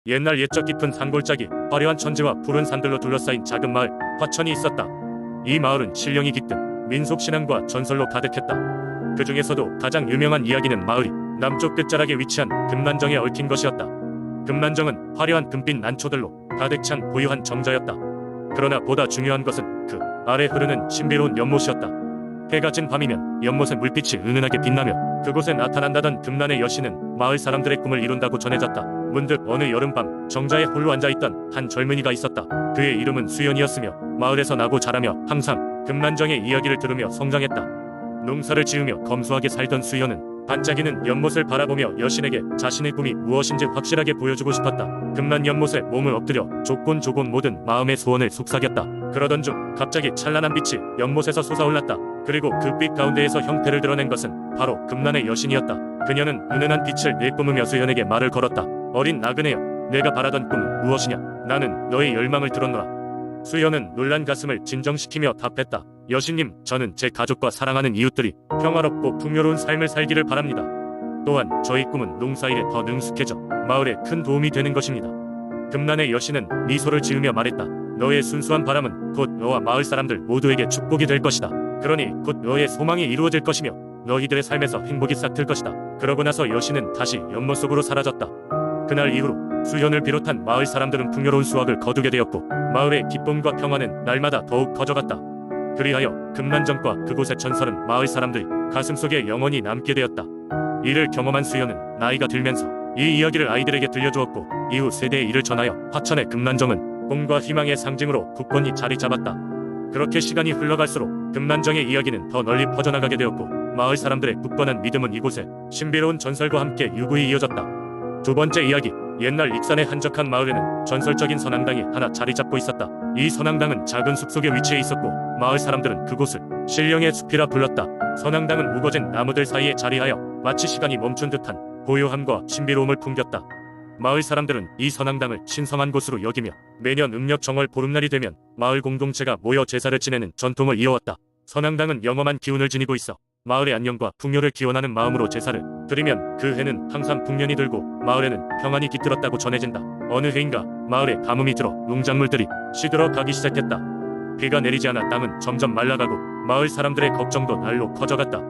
옛날 옛적 깊은 산골짜기, 화려한 천지와 푸른 산들로 둘러싸인 작은 마을 화천이 있었다. 이 마을은 신령이 깃든 민속신앙과 전설로 가득했다. 그 중에서도 가장 유명한 이야기는 마을이 남쪽 끝자락에 위치한 금난정에 얽힌 것이었다. 금난정은 화려한 금빛 난초들로 가득 찬 고유한 정자였다. 그러나 보다 중요한 것은 그 아래 흐르는 신비로운 연못이었다. 해가 진 밤이면 연못의 물빛이 은은하게 빛나며 그곳에 나타난다던 금난의 여신은 마을 사람들의 꿈을 이룬다고 전해졌다. 문득 어느 여름밤 정자에 홀로 앉아있던 한 젊은이가 있었다. 그의 이름은 수연이었으며 마을에서 나고 자라며 항상 금난정의 이야기를 들으며 성장했다. 농사를 지으며 검소하게 살던 수연은 반짝이는 연못을 바라보며 여신에게 자신의 꿈이 무엇인지 확실하게 보여주고 싶었다. 금난 연못에 몸을 엎드려 조곤조곤 모든 마음의 소원을 속삭였다. 그러던 중 갑자기 찬란한 빛이 연못에서 솟아올랐다. 그리고 그 빛 가운데에서 형태를 드러낸 것은 바로 금난의 여신이었다. 그녀는 은은한 빛을 내뿜으며 수연에게 말을 걸었다. 어린 나그네여, 내가 바라던 꿈은 무엇이냐? 나는 너의 열망을 들었노라. 수연은 놀란 가슴을 진정시키며 답했다. 여신님, 저는 제 가족과 사랑하는 이웃들이 평화롭고 풍요로운 삶을 살기를 바랍니다. 또한 저희 꿈은 농사일에 더 능숙해져 마을에 큰 도움이 되는 것입니다. 금난의 여신은 미소를 지으며 말했다. 너의 순수한 바람은 곧 너와 마을 사람들 모두에게 축복이 될 것이다. 그러니 곧 너의 소망이 이루어질 것이며 너희들의 삶에서 행복이 싹틀 것이다. 그러고 나서 여신은 다시 연못 속으로 사라졌다. 그날 이후로 수연을 비롯한 마을 사람들은 풍요로운 수확을 거두게 되었고 마을의 기쁨과 평화는 날마다 더욱 커져갔다. 그리하여 금난정과 그곳의 전설은 마을 사람들이 가슴속에 영원히 남게 되었다. 이를 경험한 수연은 나이가 들면서 이 이야기를 아이들에게 들려주었고 이후 세대에 이를 전하여 화천의 금난정은 꿈과 희망의 상징으로 굳건히 자리 잡았다. 그렇게 시간이 흘러갈수록 금난정의 이야기는 더 널리 퍼져나가게 되었고 마을 사람들의 굳건한 믿음은 이곳에 신비로운 전설과 함께 유구히 이어졌다. 두 번째 이야기, 옛날 익산의 한적한 마을에는 전설적인 선앙당이 하나 자리 잡고 있었다. 이 선앙당은 작은 숲속에 위치해 있었고 마을 사람들은 그곳을 신령의 숲이라 불렀다. 선앙당은 우거진 나무들 사이에 자리하여 마치 시간이 멈춘 듯한 고요함과 신비로움을 풍겼다. 마을 사람들은 이 선앙당을 신성한 곳으로 여기며 매년 음력 정월 보름날이 되면 마을 공동체가 모여 제사를 지내는 전통을 이어왔다. 선앙당은 영험한 기운을 지니고 있어 마을의 안녕과 풍요를 기원하는 마음으로 제사를 드리면 그 해는 항상 풍년이 들고 마을에는 평안이 깃들었다고 전해진다. 어느 해인가 마을에 가뭄이 들어 농작물들이 시들어 가기 시작했다. 비가 내리지 않아 땅은 점점 말라가고 마을 사람들의 걱정도 날로 커져갔다.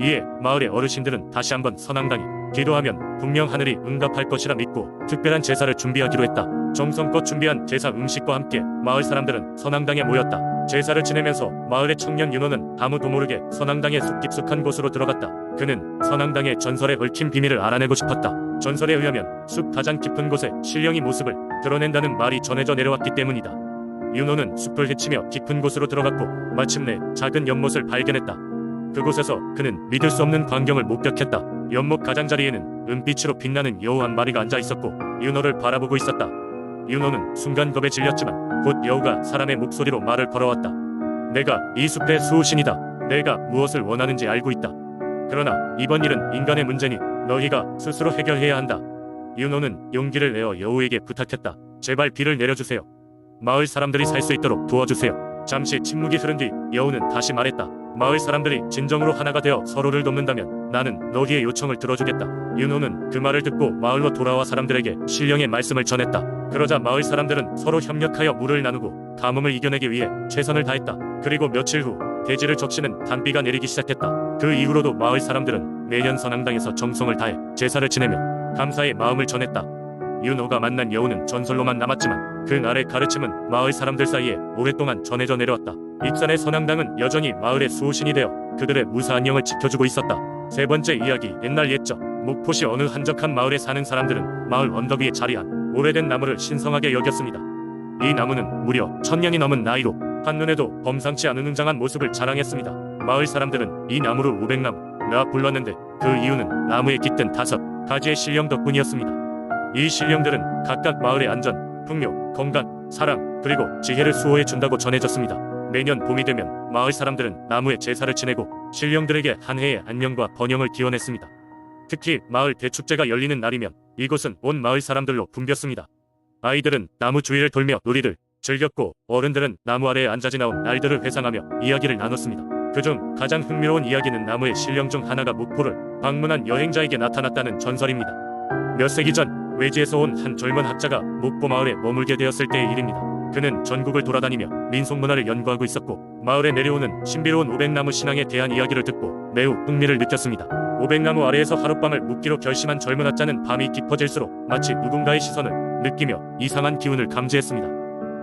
이에 마을의 어르신들은 다시 한번 선앙당이 기도하면 분명 하늘이 응답할 것이라 믿고 특별한 제사를 준비하기로 했다. 정성껏 준비한 제사 음식과 함께 마을 사람들은 선앙당에 모였다. 제사를 지내면서 마을의 청년 윤호는 아무도 모르게 선앙당의 숲 깊숙한 곳으로 들어갔다. 그는 선앙당의 전설에 얽힌 비밀을 알아내고 싶었다. 전설에 의하면 숲 가장 깊은 곳에 신령이 모습을 드러낸다는 말이 전해져 내려왔기 때문이다. 윤호는 숲을 헤치며 깊은 곳으로 들어갔고 마침내 작은 연못을 발견했다. 그곳에서 그는 믿을 수 없는 광경을 목격했다. 연못 가장자리에는 은빛으로 빛나는 여우 한 마리가 앉아 있었고 윤호를 바라보고 있었다. 윤호는 순간 겁에 질렸지만 곧 여우가 사람의 목소리로 말을 걸어왔다. 내가 이 숲의 수호신이다. 내가 무엇을 원하는지 알고 있다. 그러나 이번 일은 인간의 문제니 너희가 스스로 해결해야 한다. 윤호는 용기를 내어 여우에게 부탁했다. 제발 비를 내려주세요. 마을 사람들이 살 수 있도록 도와주세요. 잠시 침묵이 흐른 뒤 여우는 다시 말했다. 마을 사람들이 진정으로 하나가 되어 서로를 돕는다면 나는 너희의 요청을 들어주겠다. 윤호는 그 말을 듣고 마을로 돌아와 사람들에게 신령의 말씀을 전했다. 그러자 마을 사람들은 서로 협력하여 물을 나누고 가뭄을 이겨내기 위해 최선을 다했다. 그리고 며칠 후 대지를 적시는 단비가 내리기 시작했다. 그 이후로도 마을 사람들은 매년 선앙당에서 정성을 다해 제사를 지내며 감사의 마음을 전했다. 윤호가 만난 여우는 전설로만 남았지만 그날의 가르침은 마을 사람들 사이에 오랫동안 전해져 내려왔다. 익산의 선앙당은 여전히 마을의 수호신이 되어 그들의 무사한 영을 지켜주고 있었다. 세 번째 이야기, 옛날 옛적 목포시 어느 한적한 마을에 사는 사람들은 마을 언덕 위에 자리한 오래된 나무를 신성하게 여겼습니다. 이 나무는 무려 1000년이 넘은 나이로 한눈에도 범상치 않은 웅장한 모습을 자랑했습니다. 마을 사람들은 이 나무를 500나무라 불렀는데 그 이유는 나무에 깃든 5가지의 신령 덕분이었습니다. 이 신령들은 각각 마을의 안전, 풍요, 건강, 사랑, 그리고 지혜를 수호해 준다고 전해졌습니다. 매년 봄이 되면 마을 사람들은 나무에 제사를 지내고 신령들에게 한 해의 안녕과 번영을 기원했습니다. 특히 마을 대축제가 열리는 날이면 이곳은 온 마을 사람들로 붐볐습니다. 아이들은 나무 주위를 돌며 놀이를 즐겼고 어른들은 나무 아래에 앉아 지나온 날들을 회상하며 이야기를 나눴습니다. 그중 가장 흥미로운 이야기는 나무의 신령 중 하나가 목포를 방문한 여행자에게 나타났다는 전설입니다. 몇 세기 전 외지에서 온 한 젊은 학자가 목포 마을에 머물게 되었을 때의 일입니다. 그는 전국을 돌아다니며 민속문화를 연구하고 있었고 마을에 내려오는 신비로운 오백나무 신앙에 대한 이야기를 듣고 매우 흥미를 느꼈습니다. 오백나무 아래에서 하룻밤을 묵기로 결심한 젊은 학자는 밤이 깊어질수록 마치 누군가의 시선을 느끼며 이상한 기운을 감지했습니다.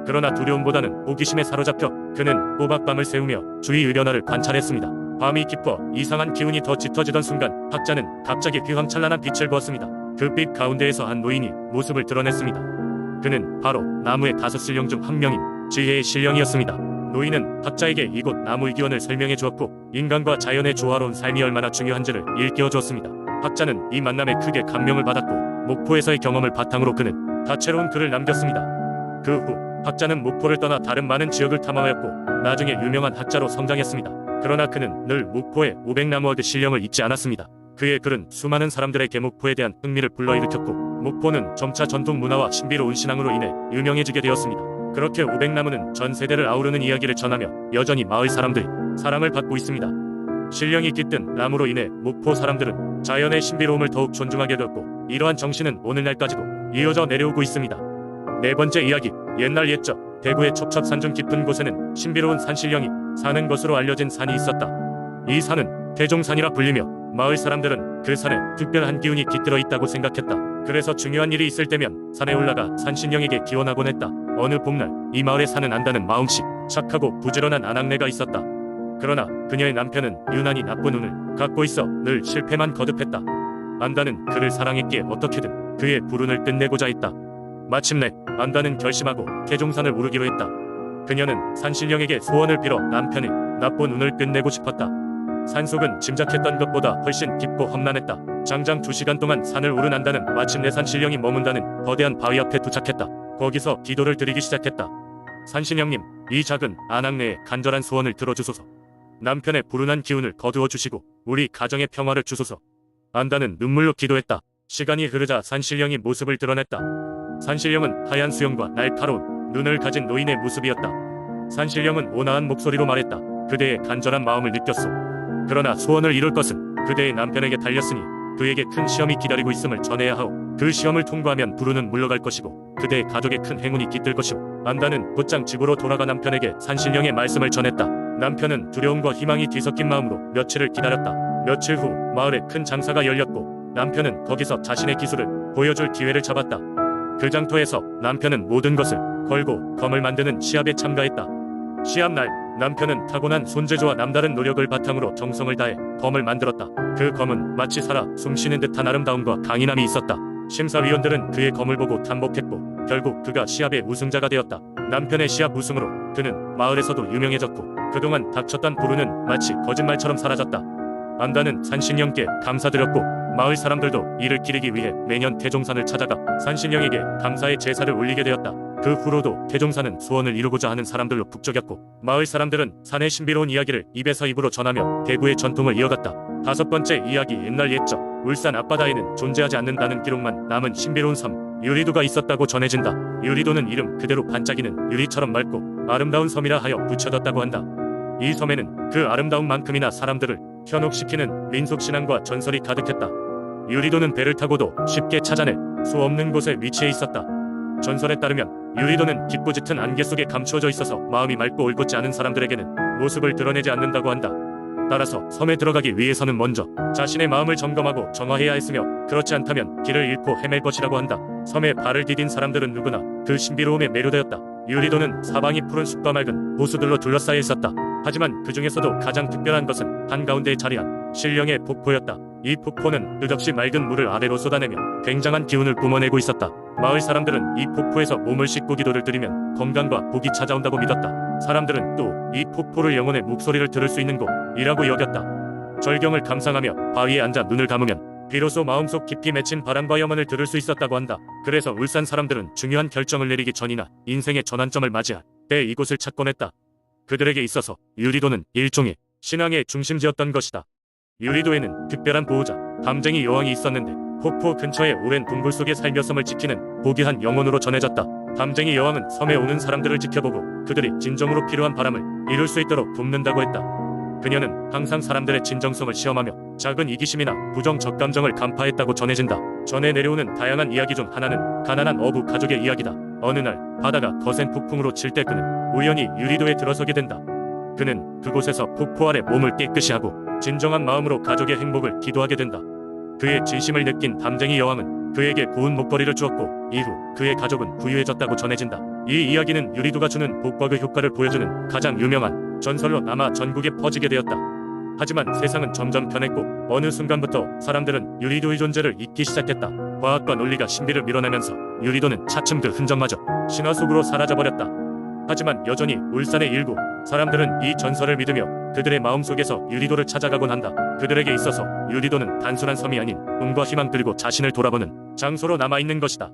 그러나 두려움보다는 호기심에 사로잡혀 그는 꼬박밤을 새우며 주위 의변화를 관찰했습니다. 밤이 깊어 이상한 기운이 더 짙어지던 순간 학자는 갑자기 휘황찬란한 빛을 보았습니다. 그 빛 가운데에서 한 노인이 모습을 드러냈습니다. 그는 바로 나무의 5신령 중 한 명인 지혜의 신령이었습니다. 노인은 학자에게 이곳 나무의 기원을 설명해 주었고 인간과 자연의 조화로운 삶이 얼마나 중요한지를 일깨워 주었습니다. 학자는 이 만남에 크게 감명을 받았고 목포에서의 경험을 바탕으로 그는 다채로운 글을 남겼습니다. 그 후 학자는 목포를 떠나 다른 많은 지역을 탐험하였고 나중에 유명한 학자로 성장했습니다. 그러나 그는 늘 목포의 오백나무월드 신령을 잊지 않았습니다. 그의 글은 수많은 사람들에게 목포에 대한 흥미를 불러일으켰고 목포는 점차 전통 문화와 신비로운 신앙으로 인해 유명해지게 되었습니다. 그렇게 오백나무는 전 세대를 아우르는 이야기를 전하며 여전히 마을 사람들이 사랑을 받고 있습니다. 신령이 깃든 나무로 인해 목포 사람들은 자연의 신비로움을 더욱 존중하게 되었고 이러한 정신은 오늘날까지도 이어져 내려오고 있습니다. 네 번째 이야기, 옛날 옛적 대구의 첩첩산 중 깊은 곳에는 신비로운 산신령이 사는 것으로 알려진 산이 있었다. 이 산은 태종산이라 불리며 마을 사람들은 그 산에 특별한 기운이 깃들어 있다고 생각했다. 그래서 중요한 일이 있을 때면 산에 올라가 산신령에게 기원하곤 했다. 어느 봄날 이 마을에 사는 안다는 마음씨 착하고 부지런한 아낙네가 있었다. 그러나 그녀의 남편은 유난히 나쁜 운을 갖고 있어 늘 실패만 거듭했다. 안다는 그를 사랑했기에 어떻게든 그의 불운을 끝내고자 했다. 마침내 안다는 결심하고 태종산을 오르기로 했다. 그녀는 산신령에게 소원을 빌어 남편의 나쁜 운을 끝내고 싶었다. 산속은 짐작했던 것보다 훨씬 깊고 험난했다. 장장 2시간 동안 산을 오른 안다는 마침내 산신령이 머문다는 거대한 바위 앞에 도착했다. 거기서 기도를 드리기 시작했다. 산신령님, 이 작은 아낙네의 간절한 소원을 들어주소서. 남편의 불운한 기운을 거두어 주시고 우리 가정의 평화를 주소서. 안다는 눈물로 기도했다. 시간이 흐르자 산신령이 모습을 드러냈다. 산신령은 하얀 수염과 날카로운 눈을 가진 노인의 모습이었다. 산신령은 온화한 목소리로 말했다. 그대의 간절한 마음을 느꼈소. 그러나 소원을 이룰 것은 그대의 남편에게 달렸으니 그에게 큰 시험이 기다리고 있음을 전해야 하오. 그 시험을 통과하면 불운은 물러갈 것이고 그대의 가족에 큰 행운이 깃들 것이오. 안다는 곧장 집으로 돌아가 남편에게 산신령의 말씀을 전했다. 남편은 두려움과 희망이 뒤섞인 마음으로 며칠을 기다렸다. 며칠 후 마을에 큰 장사가 열렸고 남편은 거기서 자신의 기술을 보여줄 기회를 잡았다. 그 장터에서 남편은 모든 것을 걸고 검을 만드는 시합에 참가했다. 시합날 남편은 타고난 손재주와 남다른 노력을 바탕으로 정성을 다해 검을 만들었다. 그 검은 마치 살아 숨쉬는 듯한 아름다움과 강인함이 있었다. 심사위원들은 그의 검을 보고叹복했고 결국 그가 시합의 우승자가 되었다. 남편의 시합 우승으로 그는 마을에서도 유명해졌고 그동안 닥쳤던 불운은 마치 거짓말처럼 사라졌다. 안다는 산신령께 감사드렸고 마을 사람들도 이를 기리기 위해 매년 태종산을 찾아가 산신령에게 감사의 제사를 올리게 되었다. 그 후로도 태종산은 소원을 이루고자 하는 사람들로 북적였고 마을 사람들은 산의 신비로운 이야기를 입에서 입으로 전하며 대구의 전통을 이어갔다. 5번째 이야기, 옛날 옛적 울산 앞바다에는 존재하지 않는다는 기록만 남은 신비로운 섬 유리도가 있었다고 전해진다. 유리도는 이름 그대로 반짝이는 유리처럼 맑고 아름다운 섬이라 하여 붙여졌다고 한다. 이 섬에는 그 아름다움만큼이나 사람들을 현혹시키는 민속신앙과 전설이 가득했다. 유리도는 배를 타고도 쉽게 찾아낼 수 없는 곳에 위치해 있었다. 전설에 따르면 유리도는 깊고 짙은 안개 속에 감추어져 있어서 마음이 맑고 올곧지 않은 사람들에게는 모습을 드러내지 않는다고 한다. 따라서 섬에 들어가기 위해서는 먼저 자신의 마음을 점검하고 정화해야 했으며 그렇지 않다면 길을 잃고 헤맬 것이라고 한다. 섬에 발을 디딘 사람들은 누구나 그 신비로움에 매료되었다. 유리도는 사방이 푸른 숲과 맑은 호수들로 둘러싸여 있었다. 하지만 그 중에서도 가장 특별한 것은 한가운데에 자리한 신령의 폭포였다. 이 폭포는 끝없이 맑은 물을 아래로 쏟아내며 굉장한 기운을 뿜어내고 있었다. 마을 사람들은 이 폭포에서 몸을 씻고 기도를 드리면 건강과 복이 찾아온다고 믿었다. 사람들은 또 이 폭포를 영혼의 목소리를 들을 수 있는 곳이라고 여겼다. 절경을 감상하며 바위에 앉아 눈을 감으면 비로소 마음속 깊이 맺힌 바람과 염원을 들을 수 있었다고 한다. 그래서 울산 사람들은 중요한 결정을 내리기 전이나 인생의 전환점을 맞이할 때 이곳을 찾곤 했다. 그들에게 있어서 유리도는 일종의 신앙의 중심지였던 것이다. 유리도에는 특별한 보호자 담쟁이 여왕이 있었는데 폭포 근처의 오랜 동굴 속에 살며 섬을 지키는 고귀한 영혼으로 전해졌다. 담쟁이 여왕은 섬에 오는 사람들을 지켜보고 그들이 진정으로 필요한 바람을 이룰 수 있도록 돕는다고 했다. 그녀는 항상 사람들의 진정성을 시험하며 작은 이기심이나 부정적 감정을 간파했다고 전해진다. 전해 내려오는 다양한 이야기 중 하나는 가난한 어부 가족의 이야기다. 어느 날 바다가 거센 폭풍으로 칠 때 그는 우연히 유리도에 들어서게 된다. 그는 그곳에서 폭포 아래 몸을 깨끗이 하고 진정한 마음으로 가족의 행복을 기도하게 된다. 그의 진심을 느낀 담쟁이 여왕은 그에게 고운 목걸이를 주었고 이후 그의 가족은 부유해졌다고 전해진다. 이 이야기는 유리도가 주는 복과 그 효과를 보여주는 가장 유명한 전설로 남아 전국에 퍼지게 되었다. 하지만 세상은 점점 변했고 어느 순간부터 사람들은 유리도의 존재를 잊기 시작했다. 과학과 논리가 신비를 밀어내면서 유리도는 차츰 그 흔적마저 신화 속으로 사라져버렸다. 하지만 여전히 울산에 일고 사람들은 이 전설을 믿으며 그들의 마음속에서 유리도를 찾아가곤 한다. 그들에게 있어서 유리도는 단순한 섬이 아닌 꿈과 희망 그리고 자신을 돌아보는 장소로 남아있는 것이다.